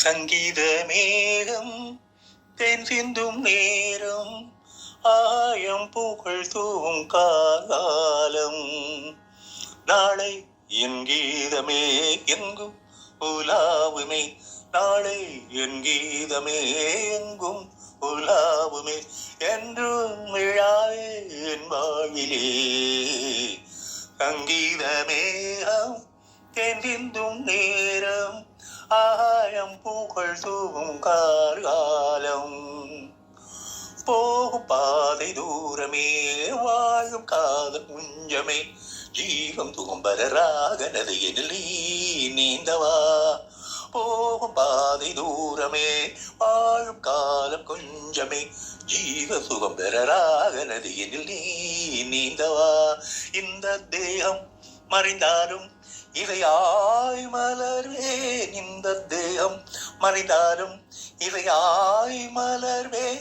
சங்கீத மேகம் தென் சிந்தும் நேரம் ஆயம் புகழ் தூவும் காலம். நாளை என் கீதமே எங்கும் உலாவுமே, நாளை என் கீதமே எங்கும் உலாவுமே, என்றும் விழாவே என் வாழ்விலே. சங்கீத மேகம் தென் சிந்தும் நேரம் ஆயம் புகழ் தூவும் காலம். போகும் பாதை தூரமே வாழும் காதல் குஞ்சமே, ஜீவம் தும்பராக நதியில் நீந்தவா. போகும் பாதை தூரமே வாழும் காலம் கொஞ்சமே, ஜீவ சுகம் பெறராக நதியில் நீந்தவா. இந்த தேகம் மறைந்தாலும் இவையாய் மலர்வேன், இந்த தேகம் மறைந்தாலும் இவையாய் மலர்வேன்.